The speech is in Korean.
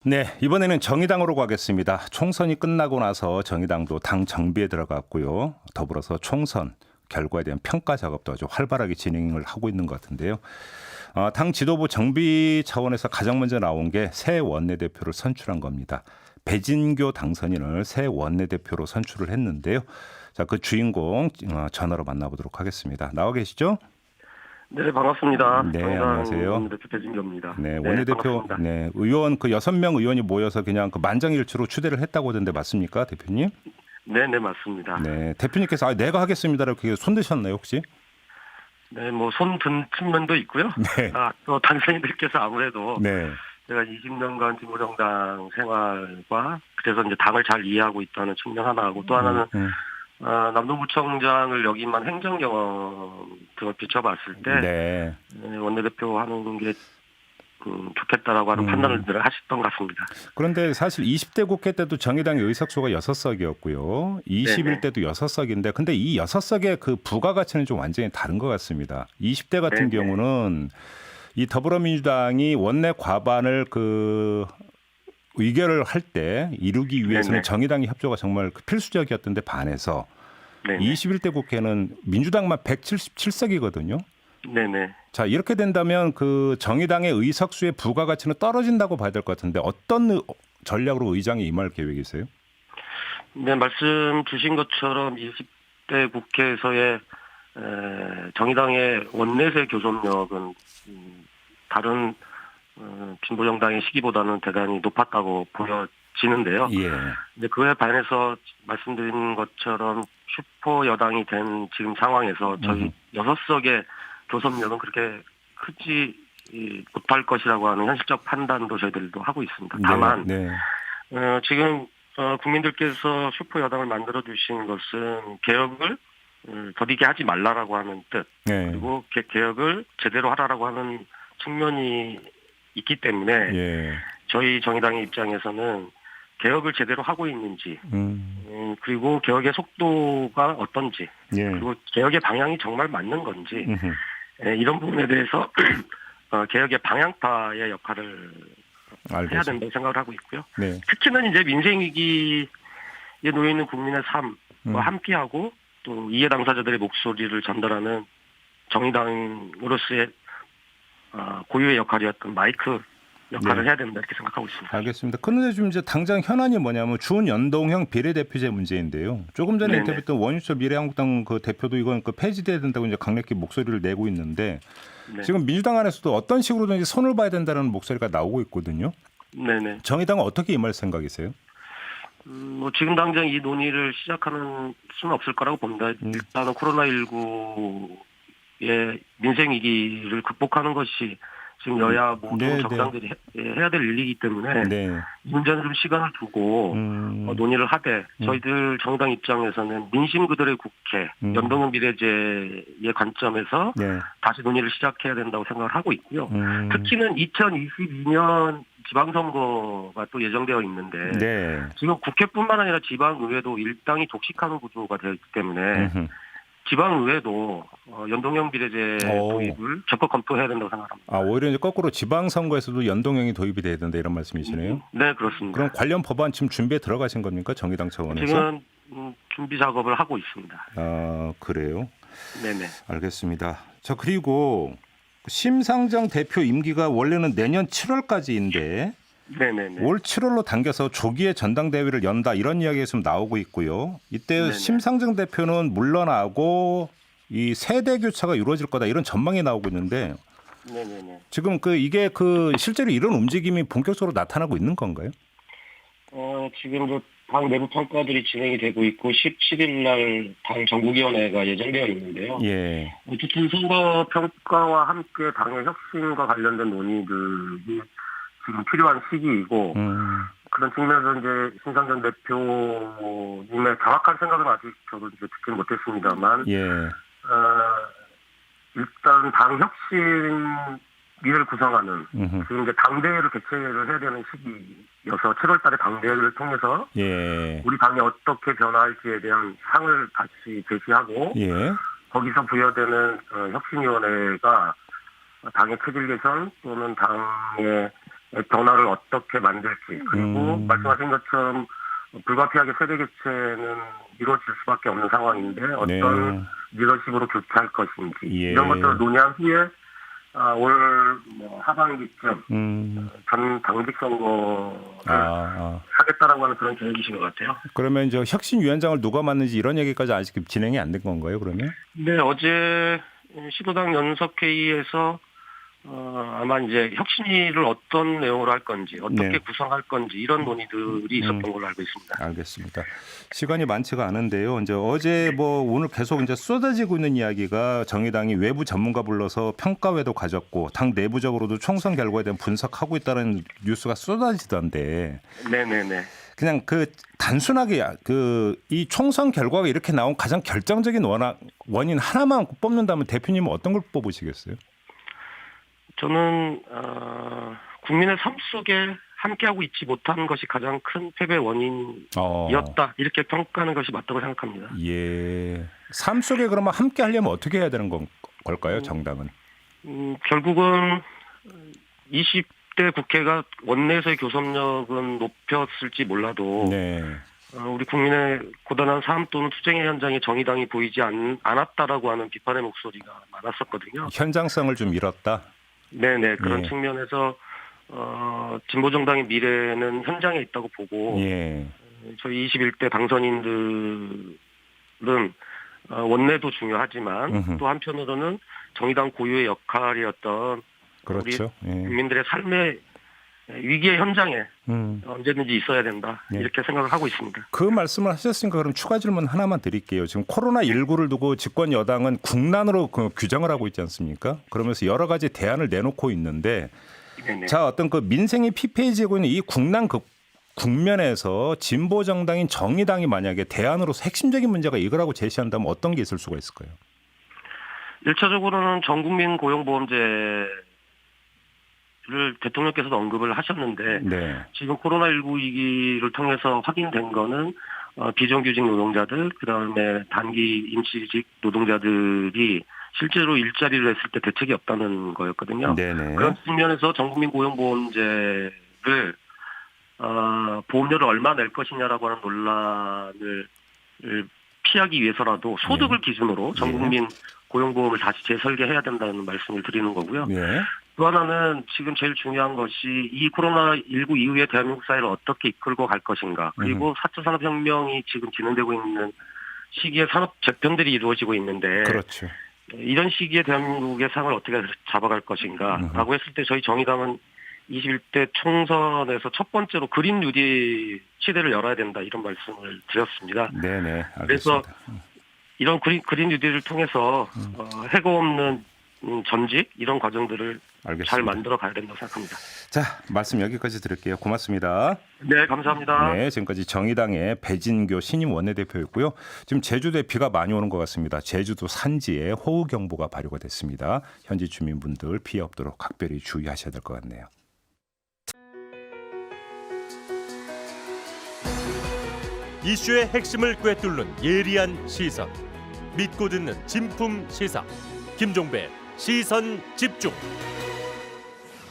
네, 이번에는 정의당으로 가겠습니다. 총선이 끝나고 나서 정의당도 당 정비에 들어갔고요. 더불어서 총선 결과에 대한 평가 작업도 아주 활발하게 진행을 하고 있는 것 같은데요. 당 지도부 정비 차원에서 가장 먼저 나온 게 새 원내대표를 선출한 겁니다. 배진교 당선인을 새 원내대표로 선출을 했는데요. 자, 그 주인공 전화로 만나보도록 하겠습니다. 나와 계시죠? 네, 반갑습니다. 네, 정의당 안녕하세요. 원내대표 배진교입니다. 네, 네, 원내대표, 반갑습니다. 네, 의원 그 6명 의원이 모여서 그냥 그 만장일치로 추대를 했다고 하던데 맞습니까, 대표님? 네, 네, 맞습니다. 네, 대표님께서 내가 하겠습니다 이렇게 손드셨나요, 혹시? 네, 뭐 손 든 측면도 있고요. 네, 또 당선인들께서 아무래도 네, 제가 20년간 진보정당 생활과 그래서 이제 당을 잘 이해하고 있다는 측면 하나하고 또 하나는 음. 남동구청장을 여기만 행정 경험 등을 비춰봤을 때 네. 원내대표 하는 게 좋겠다라고 하는 판단을 늘 하셨던 것 같습니다. 그런데 사실 20대 국회 때도 정의당의 의석수가 6석이었고요. 네네. 21대도 6석인데, 근데 이 6석의 그 부가가치는 좀 완전히 다른 것 같습니다. 20대 같은 네네. 경우는 이 더불어민주당이 원내 과반을 그 의결을 할 때 이루기 위해서는 네네. 정의당의 협조가 정말 필수적이었던데 반해서 네네. 21대 국회는 민주당만 177석이거든요. 네네. 자, 이렇게 된다면 그 정의당의 의석수의 부가가치는 떨어진다고 봐야 될 것 같은데 어떤 전략으로 의장이 임할 계획이세요? 네, 말씀 주신 것처럼 20대 국회에서의 정의당의 원내세 교섭력은 다른 진보정당의 시기보다는 대단히 높았다고 보여지는데요. 예. 근데 그에 반해서 말씀드린 것처럼 슈퍼 여당이 된 지금 상황에서 저희 6석의 교섭력은 그렇게 크지 못할 것이라고 하는 현실적 판단도 저희들도 하고 있습니다. 다만 네. 지금 국민들께서 슈퍼 여당을 만들어 주신 것은 개혁을 더디게 하지 말라라고 하는 뜻, 네. 그리고 개혁을 제대로 하라라고 하는 측면이 있기 때문에 예. 저희 정의당의 입장에서는 개혁을 제대로 하고 있는지, 그리고 개혁의 속도가 어떤지, 예. 그리고 개혁의 방향이 정말 맞는 건지, 음흠. 이런 부분에 대해서 개혁의 방향파의 역할을 해야 알겠습니다. 된다고 생각을 하고 있고요. 네. 특히는 이제 민생 위기에 놓여 있는 국민의 삶과 함께하고 또 이해 당사자들의 목소리를 전달하는 정의당으로서의 고유의 역할이었던 마이크 역할을 네. 해야 된다 이렇게 생각하고 있습니다. 알겠습니다. 그런데 지금 이제 당장 현안이 뭐냐면 준연동형 비례대표제 문제인데요. 조금 전에 네네. 인터뷰했던 원유철 미래한국당 그 대표도 이건 그 폐지돼야 된다고 이제 강력히 목소리를 내고 있는데 네. 지금 민주당 안에서도 어떤 식으로든지 손을 봐야 된다는 목소리가 나오고 있거든요. 네네. 정의당은 어떻게 임할 생각이세요? 뭐 지금 당장 이 논의를 시작하는 수는 없을 거라고 봅니다. 일단은 코로나19의 민생 위기를 극복하는 것이 지금 여야 모두 네, 정당들이 해야 될 일이기 때문에 네. 이 문제는 좀 시간을 두고 논의를 하되 저희들 정당 입장에서는 민심 그들의 국회 연동형 비례제의 관점에서 네. 다시 논의를 시작해야 된다고 생각을 하고 있고요. 특히는 2022년 지방선거가 또 예정되어 있는데 네. 지금 국회뿐만 아니라 지방의회도 일당이 독식하는 구조가 되어 있기 때문에 지방의회도 연동형 비례제 도입을 적극 검토해야 된다고 생각합니다. 오히려 이제 거꾸로 지방선거에서도 연동형이 도입이 돼야 된다 이런 말씀이시네요. 네, 그렇습니다. 그럼 관련 법안 지금 준비에 들어가신 겁니까? 정의당 차원에서? 지금 준비 작업을 하고 있습니다. 그래요? 네네. 알겠습니다. 자, 그리고 심상정 대표 임기가 원래는 내년 7월까지인데 네네네. 올 7월로 당겨서 조기에 전당대회를 연다 이런 이야기가 좀 나오고 있고요. 이때 네네. 심상정 대표는 물러나고 이 세대 교체가 이루어질 거다 이런 전망이 나오고 있는데 네네네. 지금 이게 실제로 이런 움직임이 본격적으로 나타나고 있는 건가요? 지금 당 내부 평가들이 진행이 되고 있고 17일 날 당 전국위원회가 예정되어 있는데요. 예. 어쨌든 선거 평가와 함께 당의 혁신과 관련된 논의들이 지금 필요한 시기이고 그런 측면에서 이제 심상정 대표님의 정확한 생각은 아직 저도 이제 듣지는 못했습니다만 예. 일단 당 혁신위를 구성하는 지금 이제 당대회를 개최를 해야 되는 시기여서 7월달에 당대회를 통해서 예. 우리 당이 어떻게 변화할지에 대한 상을 같이 제시하고 예. 거기서 부여되는 혁신위원회가 당의 체질 개선 또는 당의 변화를 어떻게 만들지, 그리고 말씀하신 것처럼 불가피하게 세대 교체는 이루어질 수밖에 없는 상황인데 어떤 리더십으로 교체할 것인지 이런 것들을 논의한 후에 올 하반기쯤 전 당직 선거를 하겠다라고 하는 그런 계획이신 것 같아요. 그러면 저 혁신위원장을 누가 맡는지 이런 얘기까지 아직 진행이 안 된 건가요? 그러면? 네, 어제 시도당 연석회의에서 아마 이제 혁신위를 어떤 내용으로 할 건지, 어떻게 구성할 건지 이런 논의들이 있었던 걸로 알고 있습니다. 알겠습니다. 시간이 많지가 않은데요. 이제 어제 오늘 계속 이제 쏟아지고 있는 이야기가 정의당이 외부 전문가 불러서 평가회도 가졌고 당 내부적으로도 총선 결과에 대한 분석하고 있다는 뉴스가 쏟아지던데. 네네네. 그냥 단순하게 이 총선 결과가 이렇게 나온 가장 결정적인 원인 하나만 뽑는다면 대표님은 어떤 걸 뽑으시겠어요? 저는 국민의 삶 속에 함께하고 있지 못한 것이 가장 큰 패배 원인이었다. 이렇게 평가하는 것이 맞다고 생각합니다. 예. 삶 속에 그러면 함께 하려면 어떻게 해야 되는 걸까요, 정당은? 결국은 20대 국회가 원내에서의 교섭력은 높였을지 몰라도 우리 국민의 고단한 삶 또는 투쟁의 현장에 정의당이 보이지 않았다라고 하는 비판의 목소리가 많았었거든요. 현장성을 좀 잃었다? 네네. 그런 측면에서 진보정당의 미래는 현장에 있다고 보고 저희 21대 당선인들은 원내도 중요하지만 또 한편으로는 정의당 고유의 역할이었던 그렇죠. 우리 국민들의 삶의 위기의 현장에 언제든지 있어야 된다. 이렇게 생각을 하고 있습니다. 그 말씀을 하셨으니까 그럼 추가 질문 하나만 드릴게요. 지금 코로나19를 두고 집권 여당은 국난으로 규정을 하고 있지 않습니까? 그러면서 여러 가지 대안을 내놓고 있는데 자, 어떤 민생이 피폐해지고 있는 이 국난 국면에서 진보 정당인 정의당이 만약에 대안으로서 핵심적인 문제가 이거라고 제시한다면 어떤 게 있을 수가 있을까요? 1차적으로는 전국민 고용보험제를 대통령께서도 언급을 하셨는데 지금 코로나19 위기를 통해서 확인된 거는 비정규직 노동자들, 그다음에 단기 임시직 노동자들이 실제로 일자리를 했을 때 대책이 없다는 거였거든요. 그런 측면에서 전국민 고용보험제를 보험료를 얼마 낼 것이냐라고 하는 논란을 피하기 위해서라도 소득을 기준으로 전국민 고용보험을 다시 재설계해야 된다는 말씀을 드리는 거고요. 또 하나는 지금 제일 중요한 것이 이 코로나19 이후에 대한민국 사회를 어떻게 이끌고 갈 것인가. 그리고 4차 산업혁명이 지금 진행되고 있는 시기에 산업 재편들이 이루어지고 있는데 이런 시기에 대한민국의 상을 어떻게 잡아갈 것인가 라고 했을 때 저희 정의당은 21대 총선에서 첫 번째로 그린 뉴딜 시대를 열어야 된다 이런 말씀을 드렸습니다. 알겠습니다. 그래서 이런 그린 뉴딜을 통해서 해고 없는 전직 이런 과정들을 잘 만들어 가야 된다고 생각합니다. 자, 말씀 여기까지 드릴게요. 고맙습니다. 네, 감사합니다. 네, 지금까지 정의당의 배진교 신임 원내대표였고요. 지금 제주도에 비가 많이 오는 것 같습니다. 제주도 산지에 호우경보가 발효가 됐습니다. 현지 주민분들 피해 없도록 각별히 주의하셔야 될 것 같네요. 이슈의 핵심을 꿰뚫는 예리한 시선, 믿고 듣는 진품 시사 김종배 시선 집중.